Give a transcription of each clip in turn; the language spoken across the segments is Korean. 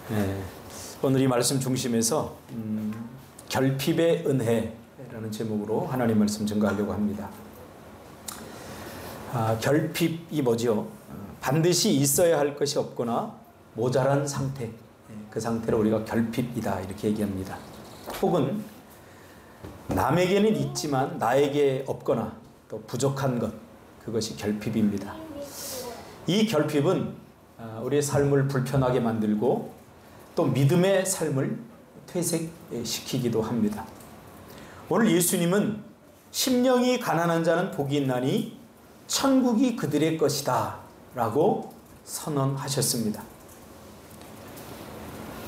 네, 오늘 이 말씀 중심에서 결핍의 은혜라는 제목으로 하나님 말씀 증거하려고 합니다. 결핍이 뭐죠? 반드시 있어야 할 것이 없거나 모자란 상태, 그 상태를 우리가 결핍이다 이렇게 얘기합니다. 혹은 남에게는 있지만 나에게 없거나 또 부족한 것, 그것이 결핍입니다. 이 결핍은 우리의 삶을 불편하게 만들고 또 믿음의 삶을 퇴색시키기도 합니다. 오늘 예수님은 심령이 가난한 자는 복이 있나니 천국이 그들의 것이다 라고 선언하셨습니다.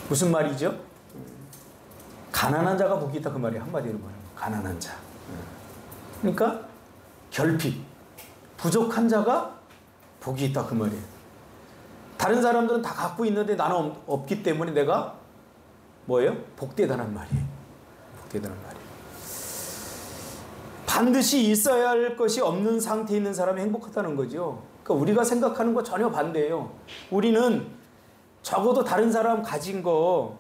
무슨 말이죠? 가난한 자가 복이 있다 그 말이에요. 한마디로 말하면 가난한 자. 그러니까 결핍, 부족한 자가 복이 있다 그 말이에요. 다른 사람들은 다 갖고 있는데 나는 없기 때문에 내가 뭐예요? 복되다는 말이에요. 복되다는 말이에요. 반드시 있어야 할 것이 없는 상태에 있는 사람이 행복하다는 거죠. 그러니까 우리가 생각하는 거 전혀 반대예요. 우리는 적어도 다른 사람 가진 거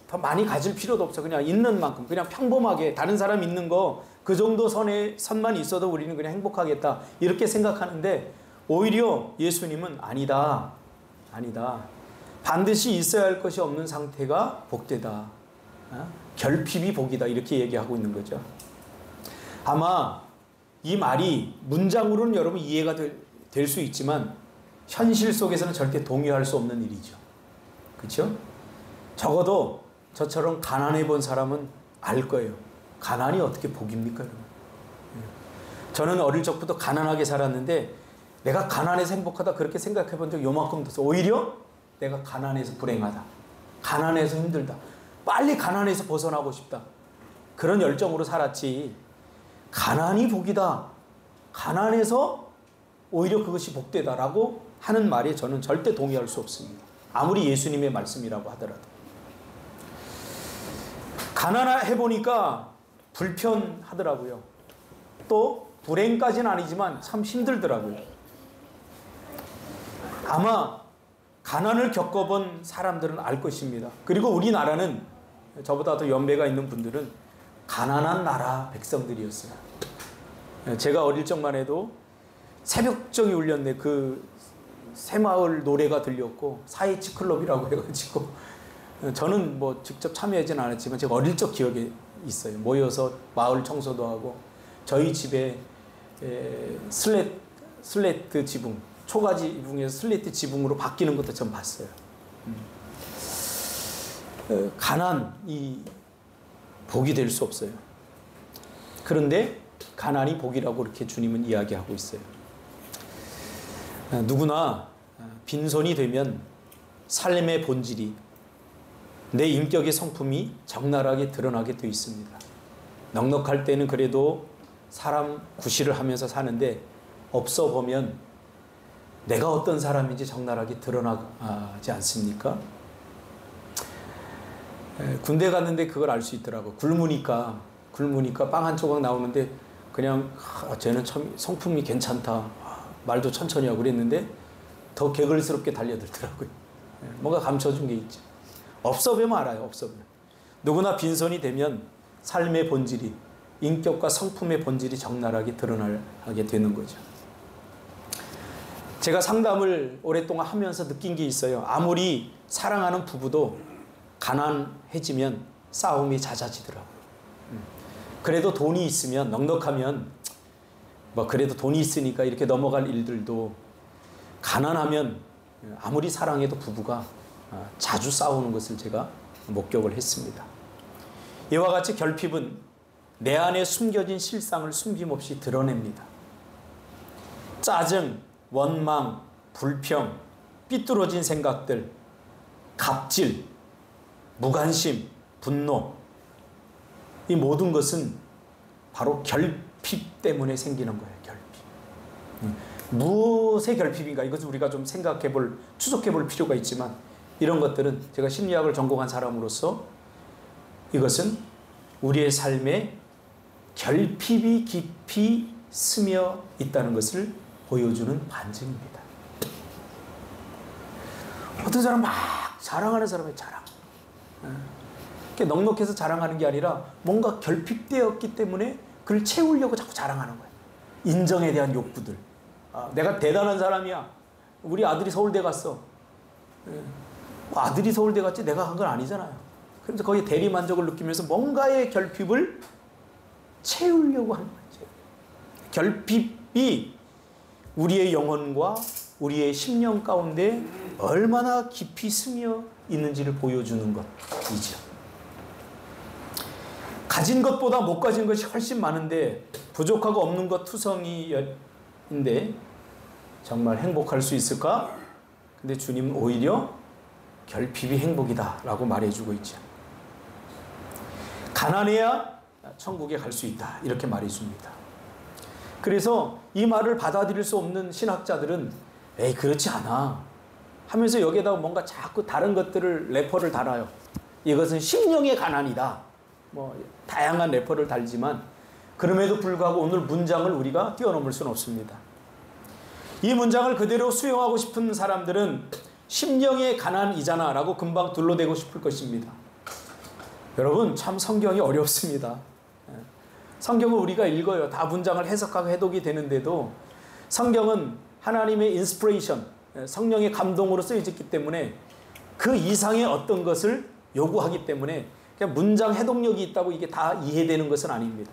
더 많이 가질 필요도 없어. 그냥 있는 만큼 그냥 평범하게 다른 사람 있는 거 그 정도 선만 있어도 우리는 그냥 행복하겠다 이렇게 생각하는데 오히려 예수님은 아니다. 반드시 있어야 할 것이 없는 상태가 복되다. 결핍이 복이다 이렇게 얘기하고 있는 거죠. 아마 이 말이 문장으로는 여러분 이해가 될 수 있지만 현실 속에서는 절대 동의할 수 없는 일이죠. 그렇죠? 적어도 저처럼 가난해 본 사람은 알 거예요. 가난이 어떻게 복입니까? 여러분? 저는 어릴 적부터 가난하게 살았는데 내가 가난해서 행복하다 그렇게 생각해 본 적 요만큼도 없어. 오히려 내가 가난해서 불행하다. 가난해서 힘들다. 빨리 가난해서 벗어나고 싶다. 그런 열정으로 살았지. 가난이 복이다. 가난해서 오히려 그것이 복되다라고 하는 말에 저는 절대 동의할 수 없습니다. 아무리 예수님의 말씀이라고 하더라도. 가난해 보니까 불편하더라고요. 또 불행까지는 아니지만 참 힘들더라고요. 아마 가난을 겪어본 사람들은 알 것입니다. 그리고 우리나라는 저보다 더 연배가 있는 분들은 가난한 나라 백성들이었어요. 제가 어릴 적만 해도 새벽정이 울렸네. 그 새마을 노래가 들렸고 사이치 클럽이라고 해가지고 저는 뭐 직접 참여하지는 않았지만 제가 어릴 적 기억에 있어요. 모여서 마을 청소도 하고 저희 집에 슬레트 지붕, 초가지 지붕에서 슬레트 지붕으로 바뀌는 것도 전 봤어요. 가난이 복이 될 수 없어요. 그런데 가난이 복이라고 이렇게 주님은 이야기하고 있어요. 누구나 빈손이 되면 삶의 본질이 내 인격의 성품이 적나라하게 드러나게 되어 있습니다. 넉넉할 때는 그래도 사람 구실을 하면서 사는데 없어 보면 내가 어떤 사람인지 적나라하게 드러나지 않습니까? 군대 갔는데 그걸 알 수 있더라고. 굶으니까 빵 한 조각 나오는데 그냥 쟤는 참 성품이 괜찮다. 말도 천천히 하고 그랬는데 더 개걸스럽게 달려들더라고요. 뭔가 감춰준 게 있죠. 없어 보면 알아요. 없어 보면. 누구나 빈손이 되면 삶의 본질이, 인격과 성품의 본질이 적나라하게 드러나게 되는 거죠. 제가 상담을 오랫동안 하면서 느낀 게 있어요. 아무리 사랑하는 부부도 가난해지면 싸움이 잦아지더라고요. 그래도 돈이 있으면, 넉넉하면 뭐 그래도 돈이 있으니까 이렇게 넘어갈 일들도 가난하면 아무리 사랑해도 부부가 자주 싸우는 것을 제가 목격을 했습니다. 이와 같이 결핍은 내 안에 숨겨진 실상을 숨김없이 드러냅니다. 짜증, 원망, 불평, 삐뚤어진 생각들, 갑질, 무관심, 분노, 이 모든 것은 바로 결핍 때문에 생기는 거예요. 결핍. 무엇의 결핍인가? 이것을 우리가 좀 추적해 볼 필요가 있지만 이런 것들은 제가 심리학을 전공한 사람으로서 이것은 우리의 삶에 결핍이 깊이 스며 있다는 것을 보여주는 반증입니다. 어떤 사람 막 자랑하는 사람의 자랑. 이렇게 넉넉해서 자랑하는 게 아니라 뭔가 결핍되었기 때문에 그를 채우려고 자꾸 자랑하는 거예요. 인정에 대한 욕구들. 내가 대단한 사람이야. 우리 아들이 서울대 갔어. 아들이 서울대 갔지 내가 간 건 아니잖아요. 그래서 거기에 대리만족을 느끼면서 뭔가의 결핍을 채우려고 하는 거죠. 결핍이 우리의 영혼과 우리의 심령 가운데 얼마나 깊이 스며 있는지를 보여주는 것이죠. 가진 것보다 못 가진 것이 훨씬 많은데 부족하고 없는 것 투성이인데 정말 행복할 수 있을까? 근데 주님은 오히려 결핍이 행복이다 라고 말해주고 있죠. 가난해야 천국에 갈 수 있다 이렇게 말해줍니다. 그래서 이 말을 받아들일 수 없는 신학자들은 에이 그렇지 않아 하면서 여기에다가 뭔가 자꾸 다른 것들을 래퍼를 달아요. 이것은 심령의 가난이다. 뭐 다양한 래퍼를 달지만 그럼에도 불구하고 오늘 문장을 우리가 뛰어넘을 수는 없습니다. 이 문장을 그대로 수용하고 싶은 사람들은 심령의 가난이잖아 라고 금방 둘러대고 싶을 것입니다. 여러분 참 성경이 어렵습니다. 성경을 우리가 읽어요. 다 문장을 해석하고 해독이 되는데도 성경은 하나님의 인스피레이션, 성령의 감동으로 쓰여졌기 때문에 그 이상의 어떤 것을 요구하기 때문에 그냥 문장 해독력이 있다고 이게 다 이해되는 것은 아닙니다.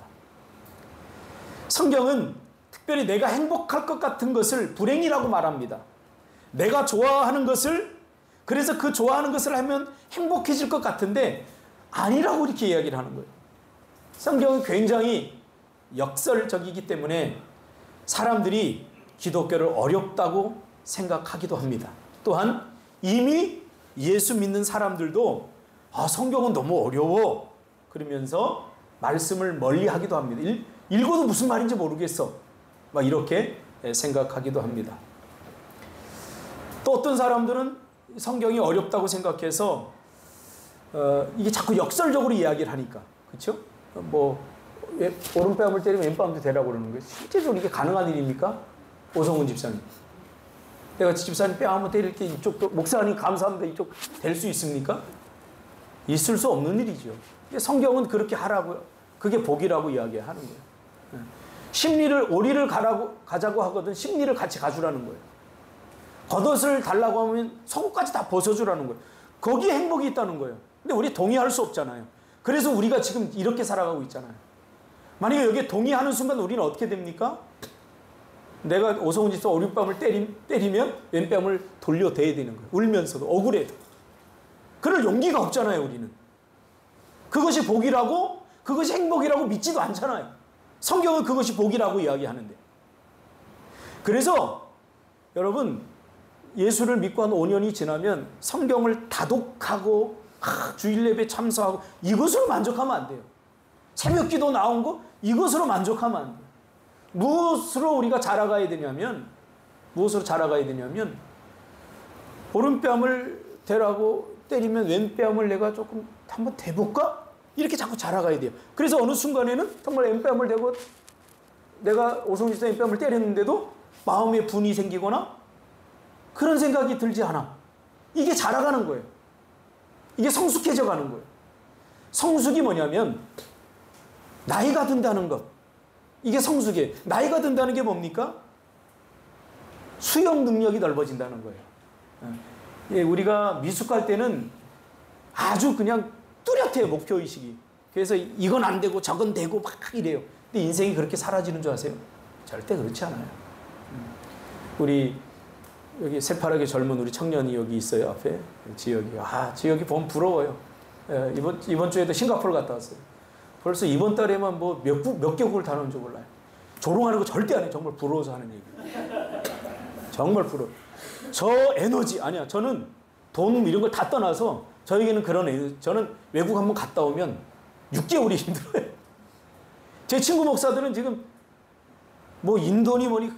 성경은 특별히 내가 행복할 것 같은 것을 불행이라고 말합니다. 내가 좋아하는 것을 그래서 그 좋아하는 것을 하면 행복해질 것 같은데 아니라고 이렇게 이야기를 하는 거예요. 성경은 굉장히 역설적이기 때문에 사람들이 기독교를 어렵다고 생각하기도 합니다. 또한 이미 예수 믿는 사람들도 성경은 너무 어려워 그러면서 말씀을 멀리하기도 합니다. 읽어도 무슨 말인지 모르겠어 막 이렇게 생각하기도 합니다. 또 어떤 사람들은 성경이 어렵다고 생각해서 이게 자꾸 역설적으로 이야기를 하니까 그렇죠? 뭐 오른뺨을 때리면 왼뺨도 되라고 그러는 거예요. 실제적으로 이게 가능한 일입니까? 오성훈 집사님. 내가 집사님 뺨 한번 때릴 때 이쪽도 목사님 감사합니다. 이쪽 될 수 있습니까? 있을 수 없는 일이죠. 성경은 그렇게 하라고요. 그게 복이라고 이야기하는 거예요. 심리를 오리를 가자고 하거든 심리를 같이 가주라는 거예요. 겉옷을 달라고 하면 속옷까지 다 벗어주라는 거예요. 거기에 행복이 있다는 거예요. 근데 우리 동의할 수 없잖아요. 그래서 우리가 지금 이렇게 살아가고 있잖아요. 만약에 여기에 동의하는 순간 우리는 어떻게 됩니까? 내가 오성훈 집사 오른뺨을 때리면 왼뺨을 돌려대야 되는 거예요. 울면서도 억울해도. 그럴 용기가 없잖아요. 우리는. 그것이 복이라고 그것이 행복이라고 믿지도 않잖아요. 성경은 그것이 복이라고 이야기하는데. 그래서 여러분 예수를 믿고 한 5년이 지나면 성경을 다독하고 주일 예배 참석하고 이것으로 만족하면 안 돼요. 새벽 기도 나온 거 이것으로 만족하면 안 돼요. 무엇으로 우리가 자라가야 되냐면 오른뺨을 대라고 때리면 왼뺨을 내가 조금 한번 대볼까? 이렇게 자꾸 자라가야 돼요. 그래서 어느 순간에는 정말 왼뺨을 대고 내가 오성훈 집사 왼뺨을 때렸는데도 마음에 분이 생기거나 그런 생각이 들지 않아. 이게 자라가는 거예요. 이게 성숙해져 가는 거예요. 성숙이 뭐냐면 나이가 든다는 것. 이게 성숙이에요. 나이가 든다는 게 뭡니까? 수용 능력이 넓어진다는 거예요. 예, 우리가 미숙할 때는 아주 그냥 뚜렷해요. 목표의식이. 그래서 이건 안 되고 저건 되고 막 이래요. 근데 인생이 그렇게 사라지는 줄 아세요? 절대 그렇지 않아요. 우리 여기 새파랗게 젊은 우리 청년이 여기 있어요. 앞에 지역이. 지역이 보면 부러워요. 예, 이번 주에도 싱가포르 갔다 왔어요. 벌써 이번 달에만 뭐 몇 개국을 다녀온지 몰라요. 조롱하는 거 절대 안 해요. 정말 부러워서 하는 얘기. 정말 부러워. 저 에너지 아니야. 저는 돈 이런 걸 다 떠나서 저에게는 그런 에너지. 저는 외국 한번 갔다 오면 6개월이 힘들어요. 제 친구 목사들은 지금 뭐 인도니 뭐니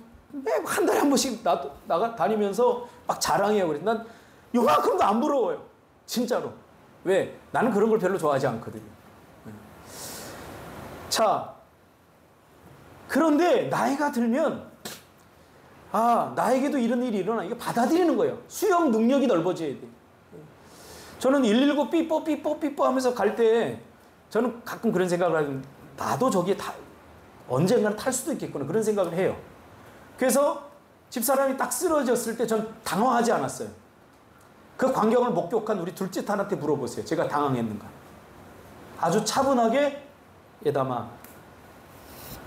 한 달에 한 번씩 나가 다니면서 막 자랑해요. 그래서 난 요만큼도 안 부러워요. 진짜로. 왜? 나는 그런 걸 별로 좋아하지 않거든요. 자, 그런데 나이가 들면 나에게도 이런 일이 일어나. 이게 받아들이는 거예요. 수용 능력이 넓어져야 돼. 저는 119 삐뽀 삐뽀 삐뽀 하면서 갈 때 저는 가끔 그런 생각을 하면 나도 저기에 언젠가는 탈 수도 있겠구나 그런 생각을 해요. 그래서 집사람이 딱 쓰러졌을 때 전 당황하지 않았어요. 그 광경을 목격한 우리 둘째 딸한테 물어보세요. 제가 당황했는가. 아주 차분하게 예담아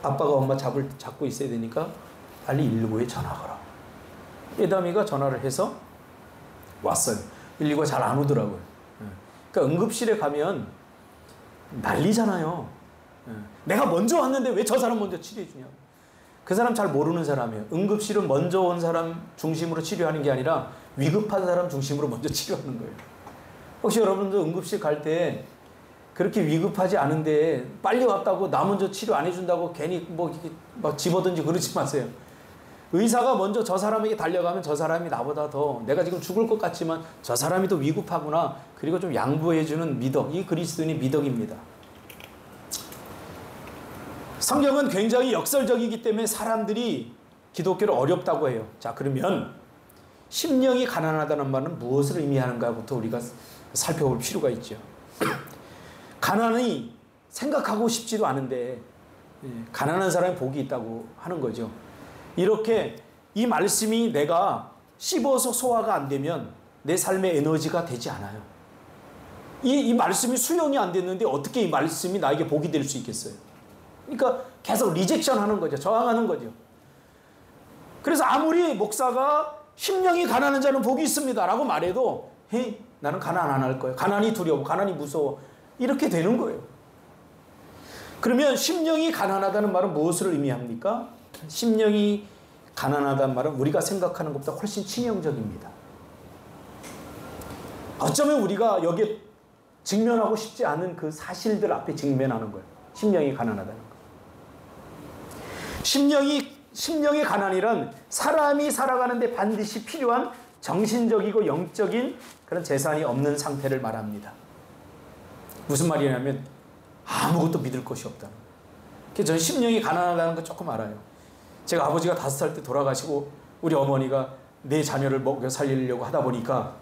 아빠가 엄마 잡고 있어야 되니까 빨리 119에 전화하라. 예담이가 전화를 해서 왔어요. 119가 잘 안 오더라고요. 그러니까 응급실에 가면 난리잖아요. 내가 먼저 왔는데 왜 저 사람 먼저 치료해 주냐고. 그 사람 잘 모르는 사람이에요. 응급실은 먼저 온 사람 중심으로 치료하는 게 아니라 위급한 사람 중심으로 먼저 치료하는 거예요. 혹시 여러분도 응급실 갈 때 그렇게 위급하지 않은데 빨리 왔다고 나 먼저 치료 안 해준다고 괜히 막 집어든지 그러지 마세요. 의사가 먼저 저 사람에게 달려가면 저 사람이 나보다 더 내가 지금 죽을 것 같지만 저 사람이 더 위급하구나. 그리고 좀 양보해주는 미덕. 이 그리스도인의 미덕입니다. 성경은 굉장히 역설적이기 때문에 사람들이 기독교를 어렵다고 해요. 자, 그러면 심령이 가난하다는 말은 무엇을 의미하는가부터 우리가 살펴볼 필요가 있죠. 가난이 생각하고 싶지도 않은데 가난한 사람이 복이 있다고 하는 거죠. 이렇게 이 말씀이 내가 씹어서 소화가 안 되면 내 삶의 에너지가 되지 않아요. 이 말씀이 수용이 안 됐는데 어떻게 이 말씀이 나에게 복이 될 수 있겠어요? 그러니까 계속 리젝션 하는 거죠. 저항하는 거죠. 그래서 아무리 목사가 심령이 가난한 자는 복이 있습니다 라고 말해도 헤이 나는 가난 안 할 거예요. 가난이 두려워. 가난이 무서워. 이렇게 되는 거예요. 그러면 심령이 가난하다는 말은 무엇을 의미합니까? 심령이 가난하다는 말은 우리가 생각하는 것보다 훨씬 치명적입니다. 어쩌면 우리가 여기에 직면하고 싶지 않은 그 사실들 앞에 직면하는 거예요. 심령이 가난하다는 거. 심령의 가난이란 사람이 살아가는데 반드시 필요한 정신적이고 영적인 그런 재산이 없는 상태를 말합니다. 무슨 말이냐면 아무것도 믿을 것이 없다는 거예요. 그래서 저는 심령이 가난하다는 거 조금 알아요. 제가 아버지가 5살 때 돌아가시고 우리 어머니가 내 자녀를 먹여 살리려고 하다 보니까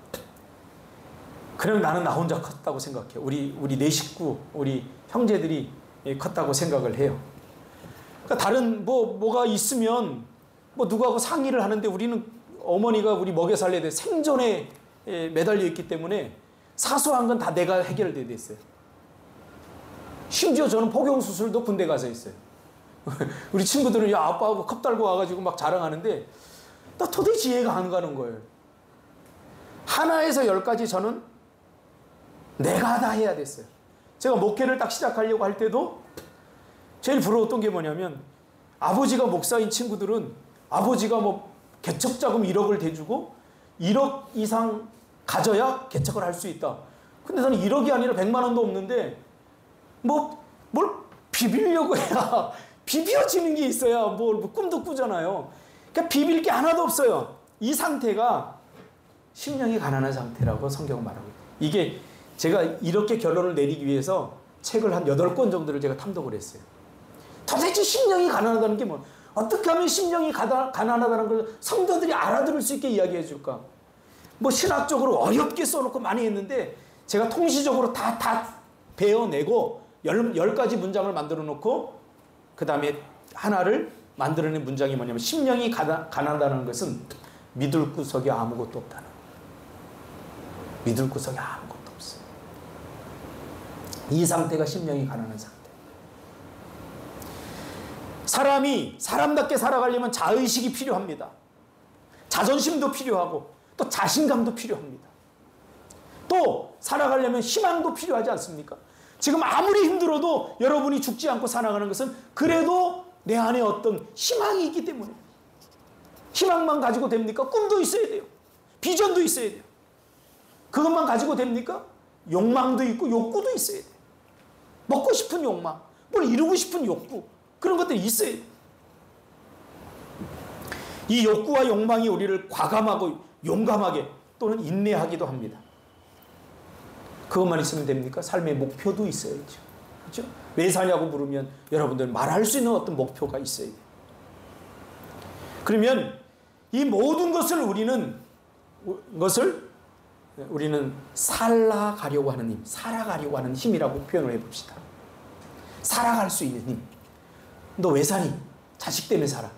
그냥 나는 나 혼자 컸다고 생각해요. 우리 네 식구, 우리 형제들이 컸다고 생각을 해요. 그러니까 다른 뭐가 있으면 누구하고 상의를 하는데 우리는 어머니가 우리 먹여 살려야 돼 생존에 매달려 있기 때문에 사소한 건 다 내가 해결돼야 됐어요. 심지어 저는 포경 수술도 군대 가서 했어요. 우리 친구들은 야 아빠하고 컵 달고 와가지고 막 자랑하는데 나 도대체 이해가 안 가는 거예요. 하나에서 10까지 저는 내가 다 해야 됐어요. 제가 목회를 딱 시작하려고 할 때도 제일 부러웠던 게 뭐냐면 아버지가 목사인 친구들은 아버지가 개척자금 1억을 대주고 1억 이상 가져야 개척을 할 수 있다. 근데 나는 1억이 아니라 100만 원도 없는데 뭘 비비려고 해야 비벼지는 게 있어야 꿈도 꾸잖아요. 그러니까 비빌 게 하나도 없어요. 이 상태가 심령이 가난한 상태라고 성경은 말하고 있어요. 이게 제가 이렇게 결론을 내리기 위해서 책을 한 8권 정도를 제가 탐독을 했어요. 도대체 심령이 가난하다는 게 어떻게 하면 심령이 가난하다는 걸 성도들이 알아들을 수 있게 이야기해 줄까? 신학적으로 어렵게 써놓고 많이 했는데 제가 통시적으로 다 배워내고 10가지 문장을 만들어 놓고 그 다음에 하나를 만들어낸 문장이 뭐냐면 심령이 가난하다는 것은 믿을 구석이 아무것도 없다는 거예요. 믿을 구석이 아무것도 없어요. 이 상태가 심령이 가난한 상태. 사람이 사람답게 살아가려면 자의식이 필요합니다. 자존심도 필요하고 또 자신감도 필요합니다. 또 살아가려면 희망도 필요하지 않습니까? 지금 아무리 힘들어도 여러분이 죽지 않고 살아가는 것은 그래도 내 안에 어떤 희망이 있기 때문에 희망만 가지고 됩니까? 꿈도 있어야 돼요. 비전도 있어야 돼요. 그것만 가지고 됩니까? 욕망도 있고 욕구도 있어야 돼요. 먹고 싶은 욕망, 뭘 이루고 싶은 욕구 그런 것들이 있어야 돼요. 이 욕구와 욕망이 우리를 과감하고 용감하게 또는 인내하기도 합니다. 그것만 있으면 됩니까? 삶의 목표도 있어야죠. 그렇죠? 왜 사냐고 물으면 여러분들 말할 수 있는 어떤 목표가 있어야 돼요. 그러면 이 모든 것을 우리는 우리는 살아가려고 하는 힘, 살아가려고 하는 힘이라고 표현을 해봅시다. 살아갈 수 있는 힘. 너 왜 사니? 자식 때문에 살아.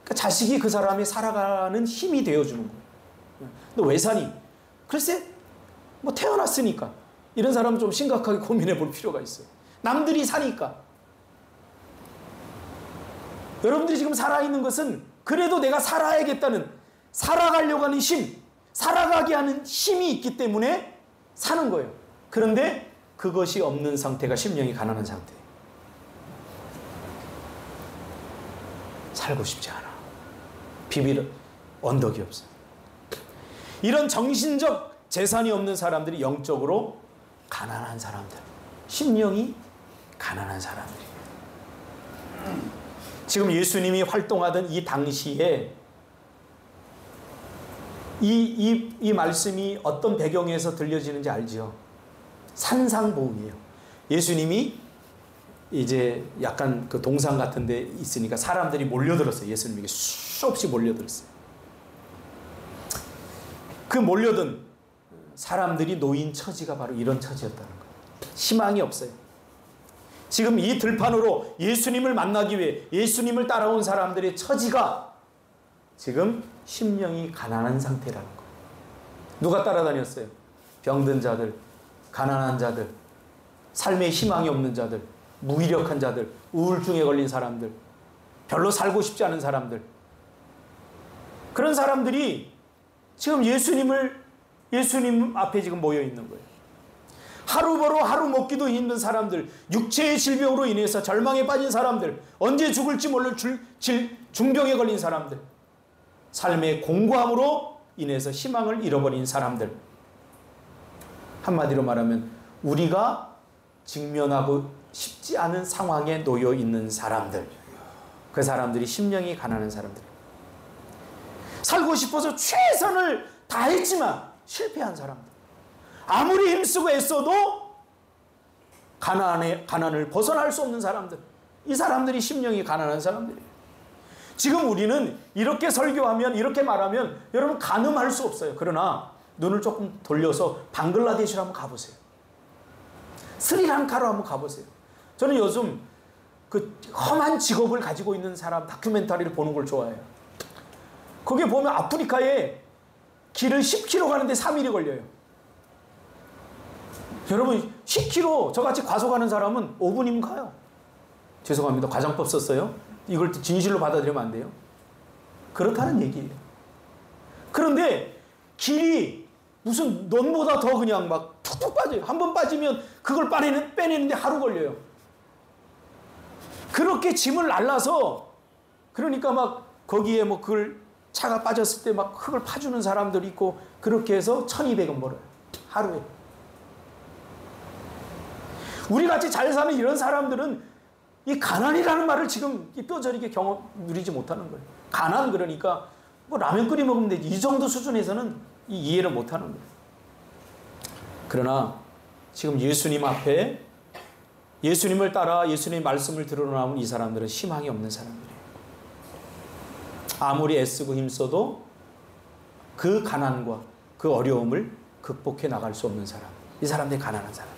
그러니까 자식이 그 사람이 살아가는 힘이 되어주는 거예요. 너 왜 사니? 글쎄, 뭐 태어났으니까. 이런 사람은 좀 심각하게 고민해 볼 필요가 있어요. 남들이 사니까. 여러분들이 지금 살아있는 것은 그래도 내가 살아야겠다는, 살아가려고 하는 힘, 살아가게 하는 힘이 있기 때문에 사는 거예요. 그런데 그것이 없는 상태가 심령이 가난한 상태예요. 살고 싶지 않아. 비빌 언덕이 없어. 이런 정신적 재산이 없는 사람들이 영적으로 가난한 사람들, 심령이 가난한 사람들이에요. 지금 예수님이 활동하던 이 당시에 이 말씀이 어떤 배경에서 들려지는지 알죠? 산상보훈이에요. 예수님이 이제 약간 그 동상 같은 데 있으니까 사람들이 몰려들었어요. 예수님에게 수없이 몰려들었어요. 그 몰려든 사람들이 놓인 처지가 바로 이런 처지였다는 거예요. 희망이 없어요. 지금 이 들판으로 예수님을 만나기 위해 예수님을 따라온 사람들의 처지가 지금 심령이 가난한 상태라는 거예요. 누가 따라다녔어요? 병든 자들, 가난한 자들, 삶에 희망이 없는 자들, 무기력한 자들, 우울증에 걸린 사람들, 별로 살고 싶지 않은 사람들. 그런 사람들이 지금 예수님 앞에 지금 모여 있는 거예요. 하루 벌어 하루 먹기도 힘든 사람들, 육체의 질병으로 인해서 절망에 빠진 사람들, 언제 죽을지 모를 중병에 걸린 사람들, 삶의 공고함으로 인해서 희망을 잃어버린 사람들. 한마디로 말하면 우리가 직면하고 싶지 않은 상황에 놓여 있는 사람들. 그 사람들이 심령이 가난한 사람들이에요. 살고 싶어서 최선을 다했지만 실패한 사람들. 아무리 힘쓰고 애써도 가난을 벗어날 수 없는 사람들. 이 사람들이 심령이 가난한 사람들이에요. 지금 우리는 이렇게 설교하면, 이렇게 말하면 여러분 가늠할 수 없어요. 그러나 눈을 조금 돌려서 방글라데시로 한번 가보세요. 스리랑카로 한번 가보세요. 저는 요즘 그 험한 직업을 가지고 있는 사람 다큐멘터리를 보는 걸 좋아해요. 거기에 보면 아프리카에 길을 10km 가는데 3일이 걸려요. 여러분 10km 저같이 과속하는 사람은 5분이면 가요. 죄송합니다. 과장법 썼어요. 이걸 진실로 받아들이면 안 돼요. 그렇다는 얘기예요. 그런데 길이 무슨 논보다 더 그냥 막 툭툭 빠져요. 한 번 빠지면 그걸 빼내는데 하루 걸려요. 그렇게 짐을 날라서, 그러니까 막 거기에 뭐 그걸 차가 빠졌을 때 막 흙을 파주는 사람들이 있고, 그렇게 해서 1,200원 벌어요. 하루에. 우리 같이 잘 사는 이런 사람들은 이 가난이라는 말을 지금 뼈저리게 누리지 못하는 거예요. 가난 그러니까 뭐 라면 끓여 먹으면 되지. 이 정도 수준에서는 이해를 못하는 거예요. 그러나 지금 예수님 앞에 예수님을 따라 예수님의 말씀을 들어나온 이 사람들은 희망이 없는 사람들이에요. 아무리 애쓰고 힘써도 그 가난과 그 어려움을 극복해 나갈 수 없는 사람. 이 사람들이 가난한 사람.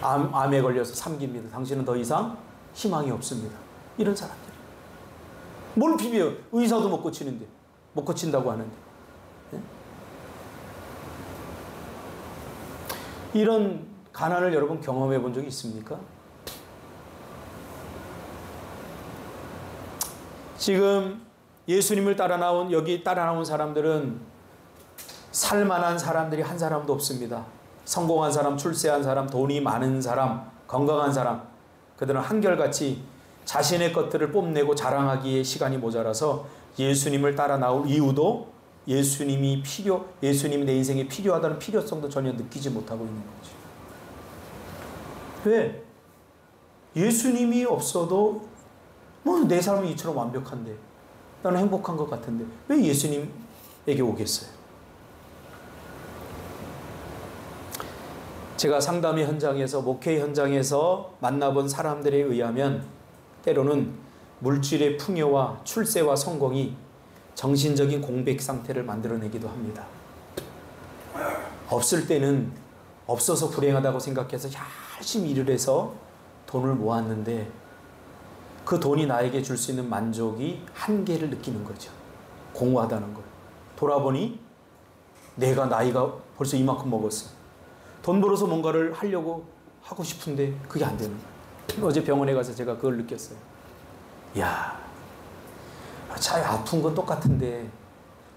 암에 걸려서 삼깁니다. 당신은 더 이상 희망이 없습니다. 이런 사람들. 뭘 비벼요? 의사도 못 고치는데. 못 고친다고 하는데. 네? 이런 가난을 여러분 경험해 본 적이 있습니까? 지금 예수님을 여기 따라 나온 사람들은 살만한 사람들이 한 사람도 없습니다. 성공한 사람, 출세한 사람, 돈이 많은 사람, 건강한 사람, 그들은 한결같이 자신의 것들을 뽐내고 자랑하기에 시간이 모자라서 예수님을 따라 나올 이유도 예수님이 내 인생에 필요하다는 필요성도 전혀 느끼지 못하고 있는 거죠. 왜? 예수님이 없어도 뭐 내 삶은 이처럼 완벽한데, 나는 행복한 것 같은데 왜 예수님에게 오겠어요? 제가 상담의 현장에서, 목회 현장에서 만나본 사람들에 의하면 때로는 물질의 풍요와 출세와 성공이 정신적인 공백 상태를 만들어내기도 합니다. 없을 때는 없어서 불행하다고 생각해서 열심히 일을 해서 돈을 모았는데 그 돈이 나에게 줄 수 있는 만족이 한계를 느끼는 거죠. 공허하다는 걸. 돌아보니 내가 나이가 벌써 이만큼 먹었어. 돈 벌어서 뭔가를 하려고 하고 싶은데 그게 안 되는 거예요. 어제 병원에 가서 제가 그걸 느꼈어요. 이야, 참 아픈 건 똑같은데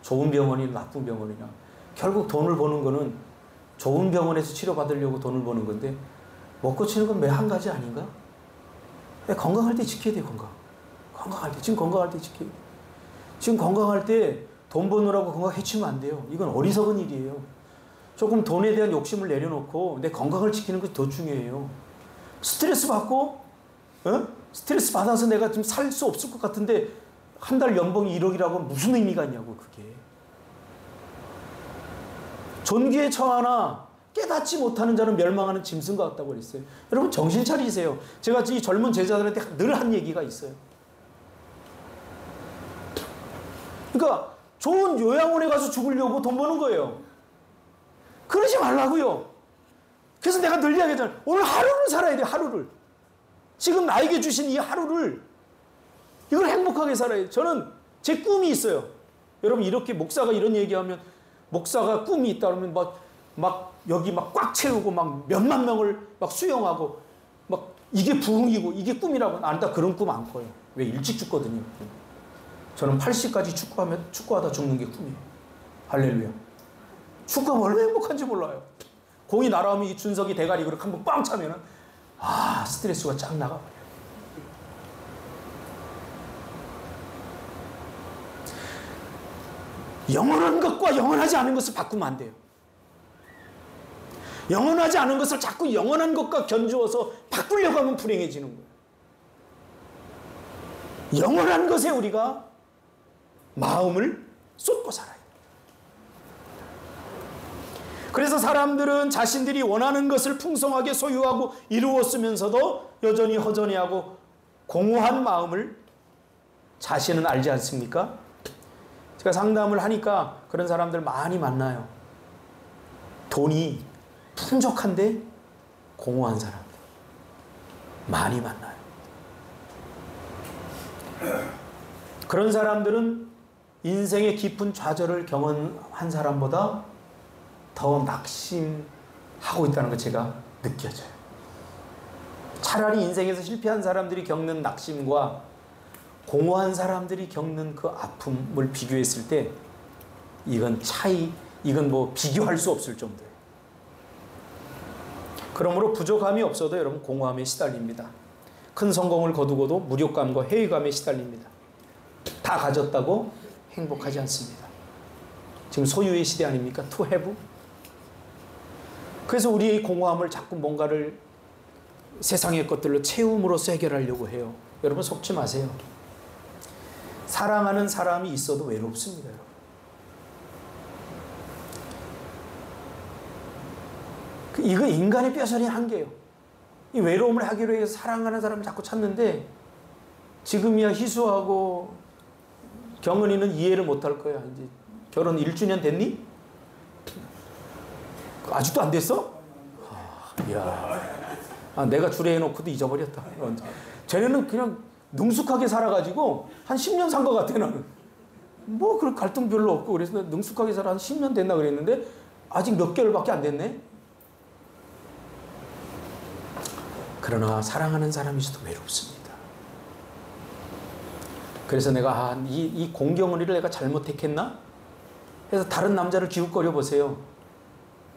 좋은 병원이나 나쁜 병원이나 결국 돈을 버는 거는 좋은 병원에서 치료받으려고 돈을 버는 건데 먹고 치는 건 매 한 가지 아닌가? 건강할 때 지켜야 돼, 건강할 때. 지금 건강할 때 지켜야 돼. 지금 건강할 때 돈 버느라고 건강 해치면 안 돼요. 이건 어리석은 일이에요. 조금 돈에 대한 욕심을 내려놓고 내 건강을 지키는 것이 더 중요해요. 스트레스 받고, 스트레스 받아서 내가 좀 살 수 없을 것 같은데 한 달 연봉이 1억이라고 무슨 의미가 있냐고, 그게. 존귀에 처하나 깨닫지 못하는 자는 멸망하는 짐승과 같다고 그랬어요. 여러분 정신 차리세요. 제가 이 젊은 제자들한테 늘 한 얘기가 있어요. 그러니까 좋은 요양원에 가서 죽으려고 돈 버는 거예요. 그러지 말라고요. 그래서 내가 늘 이야기하잖아요. 오늘 하루를 살아야 돼요. 하루를. 지금 나에게 주신 이 하루를 이걸 행복하게 살아야 돼요. 저는 제 꿈이 있어요. 여러분 이렇게 목사가 이런 얘기하면 목사가 꿈이 있다 그러면 막 여기 막 꽉 채우고 막 몇만 명을 막 수용하고 막 이게 부흥이고 이게 꿈이라고 안다. 그런 꿈 안 꿔요. 왜? 일찍 죽거든요. 저는 80까지 축구하다 죽는 게 꿈이에요. 할렐루야. 축구하면 얼마나 행복한지 몰라요. 공이 날아오면 이 준석이 대가리 그렇게 한번 빵 차면은 스트레스가 쫙 나가버려요. 영원한 것과 영원하지 않은 것을 바꾸면 안 돼요. 영원하지 않은 것을 자꾸 영원한 것과 견주어서 바꾸려고 하면 불행해지는 거예요. 영원한 것에 우리가 마음을 쏟고 살아야 돼요. 그래서 사람들은 자신들이 원하는 것을 풍성하게 소유하고 이루었으면서도 여전히 허전해하고 공허한 마음을 자신은 알지 않습니까? 제가 상담을 하니까 그런 사람들 많이 만나요. 돈이 풍족한데 공허한 사람들 많이 만나요. 그런 사람들은 인생의 깊은 좌절을 경험한 사람보다 더 낙심하고 있다는 걸 제가 느껴져요. 차라리 인생에서 실패한 사람들이 겪는 낙심과 공허한 사람들이 겪는 그 아픔을 비교했을 때 이건 뭐 비교할 수 없을 정도예요. 그러므로 부족함이 없어도 여러분 공허함에 시달립니다. 큰 성공을 거두고도 무력감과 회의감에 시달립니다. 다 가졌다고 행복하지 않습니다. 지금 소유의 시대 아닙니까? To have. 그래서 우리의 공허함을 자꾸 뭔가를 세상의 것들로 채움으로써 해결하려고 해요. 여러분 속지 마세요. 사랑하는 사람이 있어도 외롭습니다. 여러분. 이거 인간의 뼈저린 한계예요. 이 외로움을 하기로 해서 사랑하는 사람을 자꾸 찾는데 지금이야 희수하고 경은이는 이해를 못할 거야. 이제 결혼 1주년 됐니? 아직도 안 됐어? 내가 주례해놓고도 잊어버렸다. 쟤네는 그냥 능숙하게 살아가지고 한 10년 산 것 같아 나는. 뭐 그런 갈등 별로 없고 그래서 능숙하게 살아 한 10년 됐나 그랬는데 아직 몇 개월밖에 안 됐네. 그러나 사랑하는 사람이 있어도 외롭습니다. 그래서 내가 이 공경은이를 내가 잘못 택했나? 그래서 다른 남자를 기웃거려 보세요.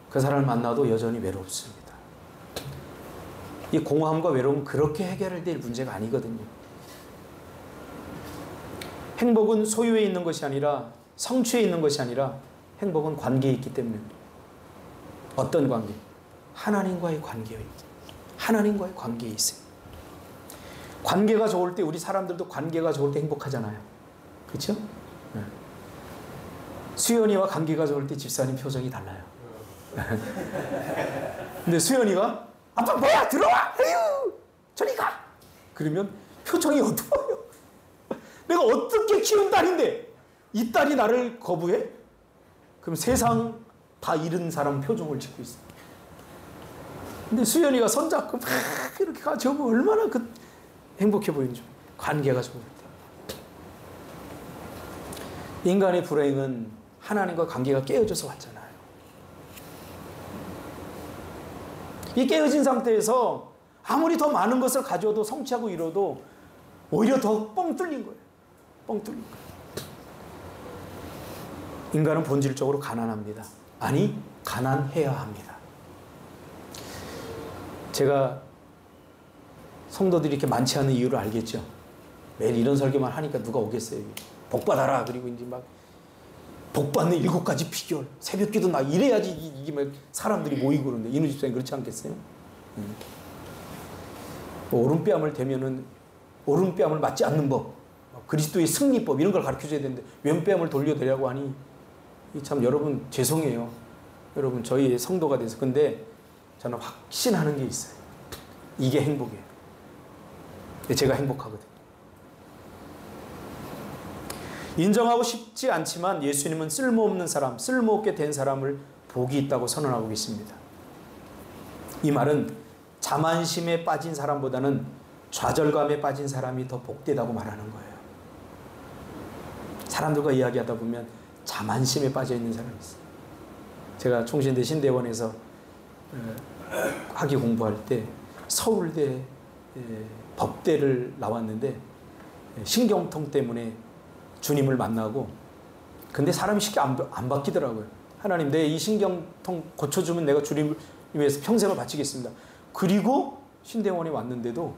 그 사람을 만나도 여전히 외롭습니다. 이 공허함과 외로움은 그렇게 해결될 문제가 아니거든요. 행복은 소유에 있는 것이 아니라 성취에 있는 것이 아니라 행복은 관계에 있기 때문에. 어떤 관계? 하나님과의 관계에 있기. 하나님과의 관계에 있어요. 관계가 좋을 때 우리 사람들도 관계가 좋을 때 행복하잖아요. 그렇죠? 네. 수연이와 관계가 좋을 때 집사님 표정이 달라요. 근데 수연이가 아빠 뭐야 들어와 에휴 저리 가 그러면 표정이 어두워요. 내가 어떻게 키운 딸인데 이 딸이 나를 거부해? 그럼 세상 다 잃은 사람 표정을 짓고 있어. 근데 수연이가 손잡고 막 이렇게 가지고 얼마나 그 행복해 보이는지. 관계가 좋을 때. 인간의 불행은 하나님과 관계가 깨어져서 왔잖아요. 이 깨어진 상태에서 아무리 더 많은 것을 가져도 성취하고 이뤄도 오히려 더 뻥 뚫린 거예요. 뻥 뚫린 거예요. 인간은 본질적으로 가난합니다. 아니, 가난해야 합니다. 제가 성도들이 이렇게 많지 않은 이유를 알겠죠. 매일 이런 설교만 하니까 누가 오겠어요. 복 받아라. 그리고 이제 막 복 받는 7가지 비결. 새벽기도 나 이래야지 이게 막 사람들이 모이고 그러는데 이누 집사님 그렇지 않겠어요? 오른뺨을 대면은 오른뺨을 맞지 않는 법, 그리스도의 승리법 이런 걸 가르쳐줘야 되는데 왼뺨을 돌려대라고 하니 참 여러분 죄송해요. 여러분 저희 성도가 돼서. 근데 저는 확신하는 게 있어요. 이게 행복이에요. 제가 행복하거든요. 인정하고 싶지 않지만 예수님은 쓸모없는 사람, 쓸모없게 된 사람을 복이 있다고 선언하고 계십니다. 이 말은 자만심에 빠진 사람보다는 좌절감에 빠진 사람이 더 복되다고 말하는 거예요. 사람들과 이야기하다 보면 자만심에 빠져 있는 사람이 있어요. 제가 총신대 신대원에서 학위 공부할 때 서울대 법대를 나왔는데 신경통 때문에 주님을 만나고, 근데 사람이 쉽게 안 바뀌더라고요. 하나님, 내 이 신경통 고쳐주면 내가 주님을 위해서 평생을 바치겠습니다. 그리고 신대원에 왔는데도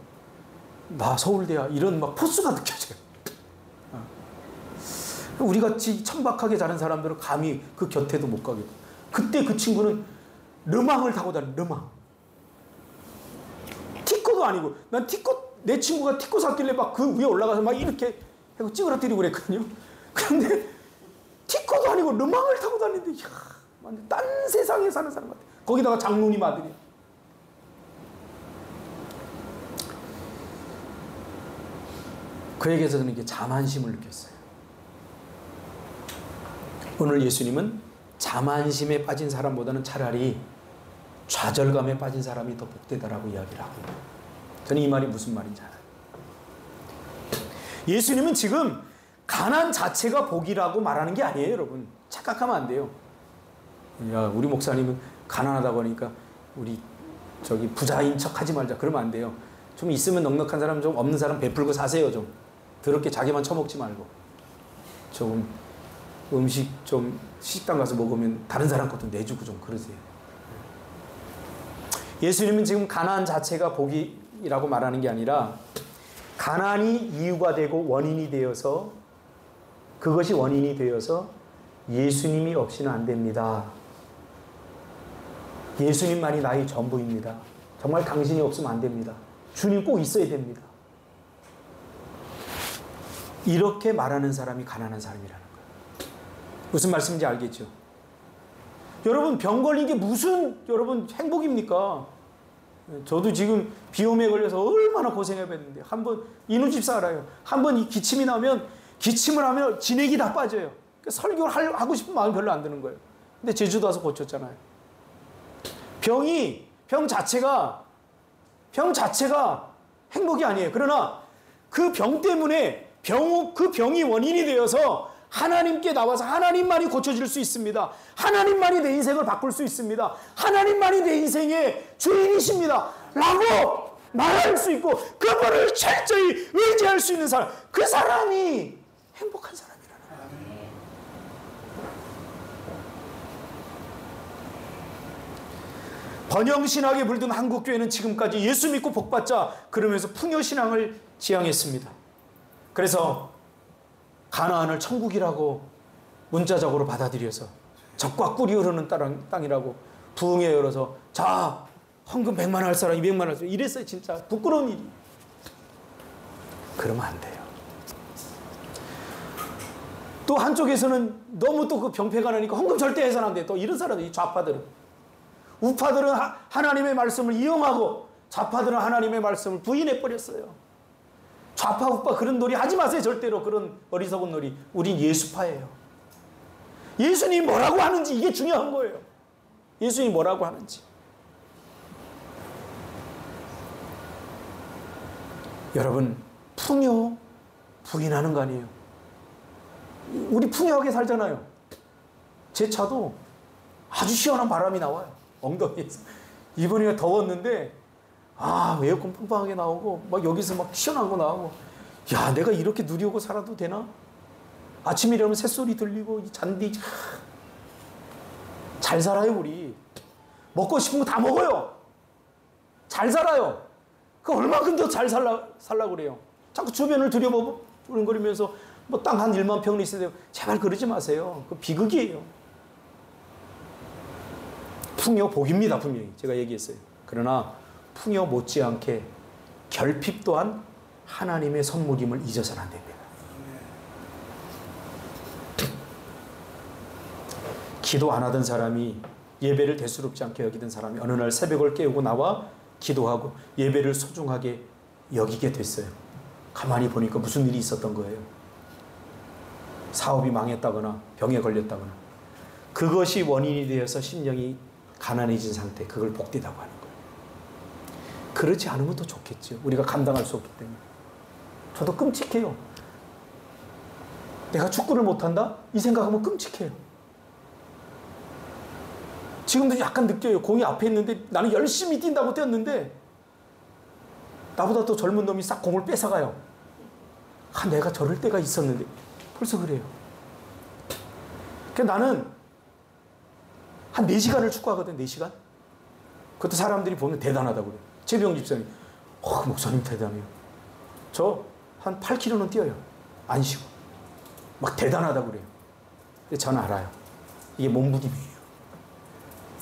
나 서울대야 이런 막 포스가 느껴져요. 우리같이 천박하게 자란 사람들은 감히 그 곁에도 못 가게. 그때 그 친구는 르망을 타고 다니는 르망. 티코도 아니고, 난 티코, 내 친구가 티코 샀길래 막 그 위에 올라가서 막 이렇게 하고 찌그러뜨리고 그랬거든요. 그런데 티코도 아니고 르망을 타고 다니는데, 이야, 딴 세상에 사는 사람 같아. 거기다가 장로님 아들이야. 그에게서 저는 이게 자만심을 느꼈어요. 오늘 예수님은 자만심에 빠진 사람보다는 차라리 좌절감에 빠진 사람이 더 복되다라고 이야기를 하고 있어요. 저는 이 말이 무슨 말인지 알아요. 예수님은 지금 가난 자체가 복이라고 말하는 게 아니에요, 여러분. 착각하면 안 돼요. 야, 우리 목사님은 가난하다고 하니까 우리 저기 부자인 척 하지 말자. 그러면 안 돼요. 좀 있으면 넉넉한 사람, 좀 없는 사람 베풀고 사세요. 좀 더럽게 자기만 처먹지 말고. 조금 음식 좀 식당 가서 먹으면 다른 사람 것도 내주고 좀 그러세요. 예수님은 지금 가난 자체가 복이라고 말하는 게 아니라, 가난이 이유가 되고 원인이 되어서, 그것이 원인이 되어서 예수님이 없이는 안 됩니다. 예수님만이 나의 전부입니다. 정말 당신이 없으면 안 됩니다. 주님 꼭 있어야 됩니다. 이렇게 말하는 사람이 가난한 사람이라는 거예요. 무슨 말씀인지 알겠죠? 여러분, 병 걸린 게 무슨 여러분 행복입니까? 저도 지금 비염에 걸려서 얼마나 고생해봤는데, 한번 이누 집사 알아요. 한번 기침이 나면, 기침을 하면 진액이 다 빠져요. 그러니까 설교를 하고 싶은 마음이 별로 안 드는 거예요. 근데 제주도 와서 고쳤잖아요. 병 자체가 행복이 아니에요. 그러나 그 병 때문에 그 병이 원인이 되어서 하나님께 나와서 하나님만이 고쳐줄 수 있습니다. 하나님만이 내 인생을 바꿀 수 있습니다. 하나님만이 내 인생의 주인이십니다. 라고 말할 수 있고, 그분을 철저히 의지할 수 있는 사람, 그 사람이 행복한 사람이라는 거예요. 번영신학에 물든 한국교회는 지금까지 예수 믿고 복받자 그러면서 풍요신앙을 지향했습니다. 그래서 가나안을 천국이라고 문자적으로 받아들여서 적과 꿀이 흐르는 땅이라고 부흥회 열어서, 자, 헌금 100만 할 사람, 200만 할 사람, 이랬어요. 진짜 부끄러운 일이. 그러면 안 돼요. 또 한쪽에서는 너무 또 그 병폐가 나니까 헌금 절대 해서는 안 돼. 또 이런 사람들이, 좌파들은. 우파들은 하나님의 말씀을 이용하고 좌파들은 하나님의 말씀을 부인해버렸어요. 좌파 우파 그런 놀이 하지 마세요. 절대로 그런 어리석은 놀이. 우린 예수파예요. 예수님이 뭐라고 하는지 이게 중요한 거예요. 예수님이 뭐라고 하는지. 여러분, 풍요 부인하는 거 아니에요. 우리 풍요하게 살잖아요. 제 차도 아주 시원한 바람이 나와요. 엉덩이에서. 이번에 더웠는데 에어컨 팡팡하게 나오고 막 여기서 막 시원한 거 나오고, 야, 내가 이렇게 누리고 살아도 되나? 아침에 일어나면 새소리 들리고 이 잔디 잘 살아요. 우리 먹고 싶은 거 다 먹어요. 잘 살아요. 그 얼마큼 더 잘 살라 그래요. 자꾸 주변을 두려워거리면서 뭐 땅 한 1만 평은 있어야 돼요. 제발 그러지 마세요. 그 비극이에요. 풍요 복입니다. 분명히 제가 얘기했어요. 그러나 풍요 못지않게 결핍 또한 하나님의 선물임을 잊어서는 안 됩니다. 기도 안 하던 사람이, 예배를 대수롭지 않게 여기던 사람이 어느 날 새벽을 깨우고 나와 기도하고 예배를 소중하게 여기게 됐어요. 가만히 보니까 무슨 일이 있었던 거예요. 사업이 망했다거나 병에 걸렸다거나, 그것이 원인이 되어서 심령이 가난해진 상태, 그걸 복되다고 하는 거예요. 그렇지 않으면 더 좋겠죠. 우리가 감당할 수 없기 때문에. 저도 끔찍해요. 내가 축구를 못한다? 이 생각하면 끔찍해요. 지금도 약간 느껴요. 공이 앞에 있는데 나는 열심히 뛴다고 뛰었는데 나보다 더 젊은 놈이 싹 공을 뺏어가요. 내가 저럴 때가 있었는데 벌써 그래요. 그러니까 나는 한 4시간을 축구하거든. 4시간. 그것도 사람들이 보면 대단하다고 그래요. 최병 집사님, 목사님 대단해요. 저 한 8km는 뛰어요. 안 쉬고. 막 대단하다고 그래요. 근데 저는 알아요. 이게 몸부림이에요.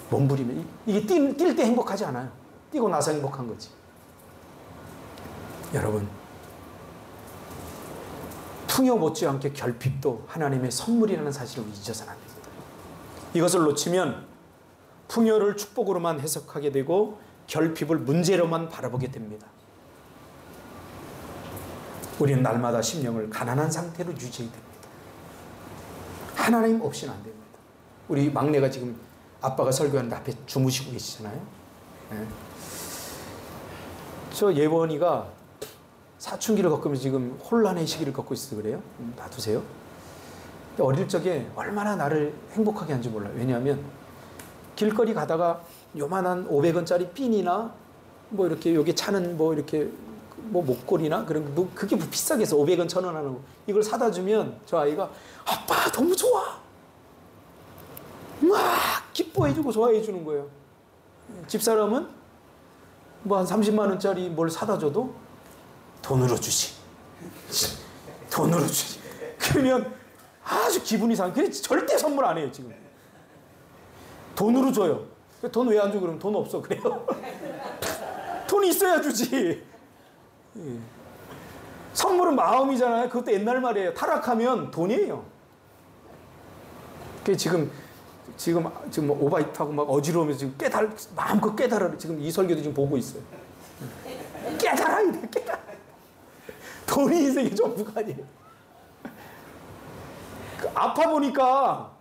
몸부림이. 이게 뛸 때 행복하지 않아요. 뛰고 나서 행복한 거지. 여러분, 풍요 못지않게 결핍도 하나님의 선물이라는 사실을 잊어서는 안 됩니다. 이것을 놓치면 풍요를 축복으로만 해석하게 되고 결핍을 문제로만 바라보게 됩니다. 우리는 날마다 심령을 가난한 상태로 유지해야 됩니다. 하나님 없이는 안 됩니다. 우리 막내가 지금 아빠가 설교하는데 앞에 주무시고 계시잖아요. 네. 저 예원이가 사춘기를 겪으면서 지금 혼란의 시기를 겪고 있어서 그래요. 놔두세요. 어릴 적에 얼마나 나를 행복하게 한지 몰라요. 왜냐하면 길거리 가다가 요만한 500원짜리 핀이나 뭐 이렇게 여기 차는 뭐 이렇게 뭐 목걸이나 그런 뭐 그게 뭐 비싸게 해서 500원, 1000원 하는 거 이걸 사다 주면 저 아이가 아빠 너무 좋아. 막 기뻐해주고 좋아해주는 거예요. 집사람은 뭐 한 30만 원짜리 뭘 사다 줘도 돈으로 주지. 돈으로 주지. 그러면 아주 기분이 상해. 그래서 절대 선물 안 해요, 지금. 돈으로 줘요. 돈 왜 안 줘? 그러면 돈 없어. 그래요. 돈이 있어야 주지. 예. 선물은 마음이잖아요. 그것도 옛날 말이에요. 타락하면 돈이에요. 그게 지금 오바이트하고 막 어지러우면서 지금 마음껏 깨달아. 지금 이 설교도 지금 보고 있어요. 깨달아야 돼, 깨달아. 돈이 인생의 전부가 아니에요. 아파 보니까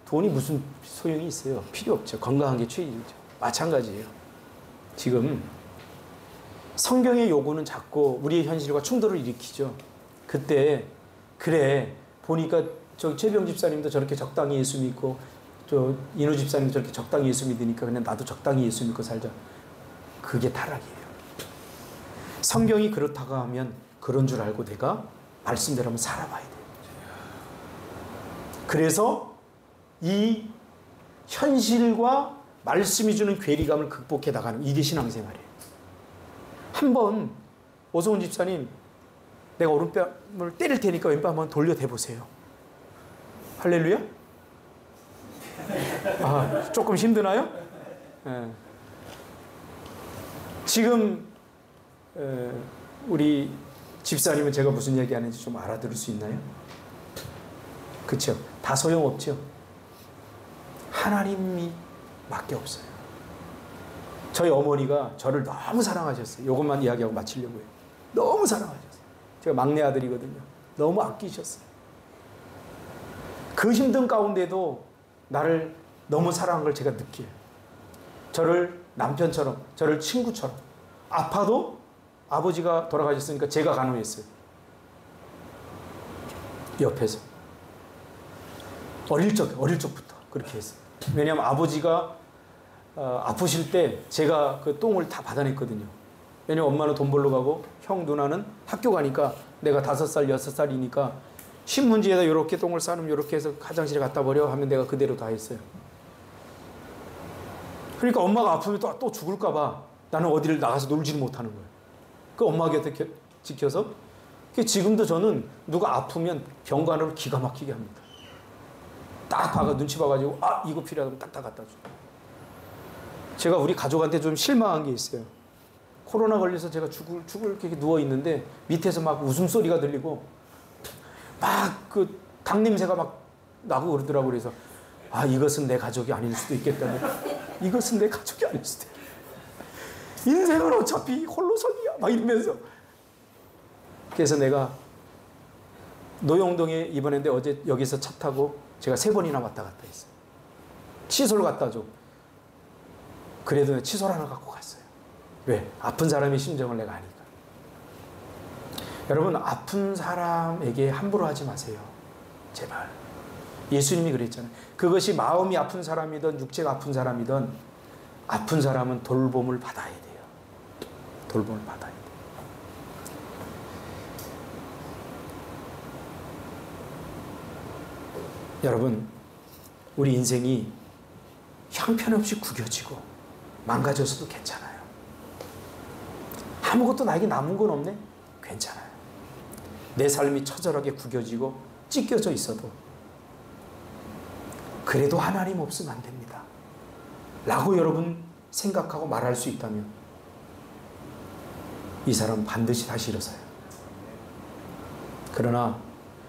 돈이 무슨 소용이 있어요. 필요 없죠. 건강한 게 최일이죠. 마찬가지예요. 지금 성경의 요구는 자꾸 우리의 현실과 충돌을 일으키죠. 그때 그래 보니까 저 최병 집사님도 저렇게 적당히 예수 믿고 저 인호 집사님도 저렇게 적당히 예수 믿으니까 그냥 나도 적당히 예수 믿고 살자. 그게 타락이에요. 성경이 그렇다고 하면 그런 줄 알고 내가 말씀대로 한번 살아봐야 돼요. 그래서 이 현실과 말씀이 주는 괴리감을 극복해 나가는 이게 신앙생활이에요. 한번 오성훈 집사님 내가 오른뺨을 때릴 테니까 왼뺨 한번 돌려 대보세요. 할렐루야? 조금 힘드나요? 네. 지금 우리 집사님은 제가 무슨 얘기하는지 좀 알아들을 수 있나요? 그렇죠? 다 소용없죠. 하나님이 밖에 없어요. 저희 어머니가 저를 너무 사랑하셨어요. 이것만 이야기하고 마치려고요. 너무 사랑하셨어요. 제가 막내 아들이거든요. 너무 아끼셨어요. 그 힘든 가운데도 나를 너무 사랑한 걸 제가 느껴요. 저를 남편처럼, 저를 친구처럼. 아파도 아버지가 돌아가셨으니까 제가 간호했어요. 옆에서. 어릴 적부터 그렇게 했어요. 왜냐하면 아버지가 아프실 때 제가 그 똥을 다 받아냈거든요. 왜냐면 엄마는 돈 벌러 가고 형 누나는 학교 가니까 내가 5살, 6살이니까 신문지에다 이렇게 똥을 싸면 이렇게 해서 화장실에 갖다 버려 하면 내가 그대로 다 했어요. 그러니까 엄마가 아프면 또 죽을까 봐 나는 어디를 나가서 놀지를 못하는 거예요. 그 엄마 곁에 지켜서. 지금도 저는 누가 아프면 병간호를 기가 막히게 합니다. 딱 눈치 봐가지고 이거 필요하다면 딱딱 갖다 줘. 제가 우리 가족한테 좀 실망한 게 있어요. 코로나 걸려서 제가 죽을 이렇게 누워 있는데 밑에서 막 웃음소리가 들리고 막 그 닭 냄새가 막 나고 그러더라고. 그래서 이것은 내 가족이 아닐 수도 있겠다. 이것은 내 가족이 아닐 수도 있겠다. 인생은 어차피 홀로서기야 막 이러면서. 그래서 내가 노영동에 입원했는데 어제 여기서 차 타고 제가 3번이나 왔다 갔다 했어요. 칫솔 갖다 줘. 그래도 칫솔 하나 갖고 갔어요. 왜? 아픈 사람의 심정을 내가 아니까. 여러분, 아픈 사람에게 함부로 하지 마세요. 제발. 예수님이 그랬잖아요. 그것이 마음이 아픈 사람이든 육체가 아픈 사람이든 아픈 사람은 돌봄을 받아야 돼요. 돌봄을 받아야 돼요. 여러분, 우리 인생이 형편없이 구겨지고 망가져서도 괜찮아요. 아무것도 나에게 남은 건 없네? 괜찮아요. 내 삶이 처절하게 구겨지고 찢겨져 있어도 그래도 하나님 없으면 안 됩니다. 라고 여러분 생각하고 말할 수 있다면 이 사람 반드시 다시 일어서요. 그러나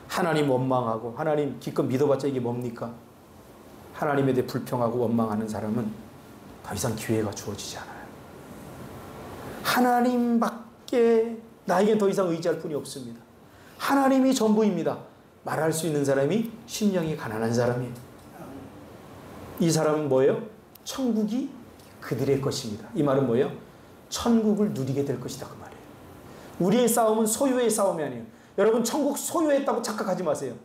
하나님 원망하고 하나님 기껏 믿어봤자 이게 뭡니까? 하나님에 대해 불평하고 원망하는 사람은 더 이상 기회가 주어지지 않아요. 하나님밖에 나에겐 더 이상 의지할 분이 없습니다. 하나님이 전부입니다. 말할 수 있는 사람이 심령이 가난한 사람이에요. 이 사람은 뭐예요? 천국이 그들의 것입니다. 이 말은 뭐예요? 천국을 누리게 될 것이다 그 말이에요. 우리의 싸움은 소유의 싸움이 아니에요. 여러분, 천국 소유했다고 착각하지 마세요.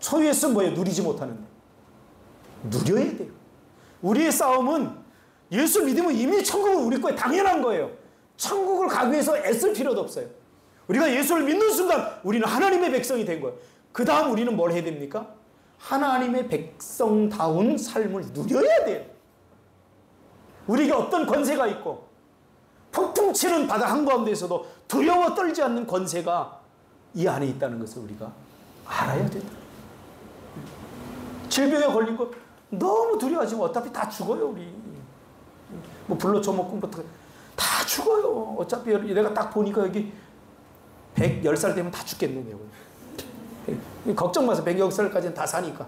소유했으면 뭐예요? 누리지 못하는데. 누려야 돼요. 우리의 싸움은 예수 믿으면 이미 천국은 우리 거에 당연한 거예요. 천국을 가기 위해서 애쓸 필요도 없어요. 우리가 예수를 믿는 순간 우리는 하나님의 백성이 된 거예요. 그 다음 우리는 뭘 해야 됩니까? 하나님의 백성다운 삶을 누려야 돼요. 우리가 어떤 권세가 있고 폭풍 치는 바다 한가운데에서도 두려워 떨지 않는 권세가 이 안에 있다는 것을 우리가 알아야 된다. 질병에 걸린 거 너무 두려워하지만 어차피 다 죽어요. 우리 뭐 불로초목금부터 다 죽어요. 어차피 내가 딱 보니까 여기 110살 되면 다 죽겠네. 걱정 마세요. 110살까지는 다 사니까.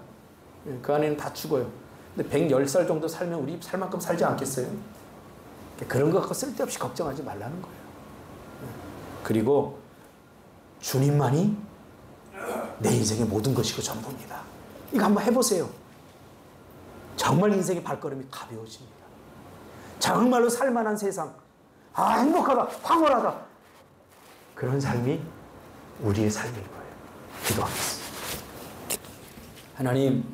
그 안에는 다 죽어요. 근데 110살 정도 살면 우리 살 만큼 살지 않겠어요? 그런 거 갖고 쓸데없이 걱정하지 말라는 거예요. 그리고 주님만이 내 인생의 모든 것이고 전부입니다. 이거 한번 해보세요. 정말 인생의 발걸음이 가벼워집니다. 정말로 살만한 세상, 행복하다, 황홀하다, 그런 삶이 우리의 삶일 거예요. 기도하겠습니다. 하나님,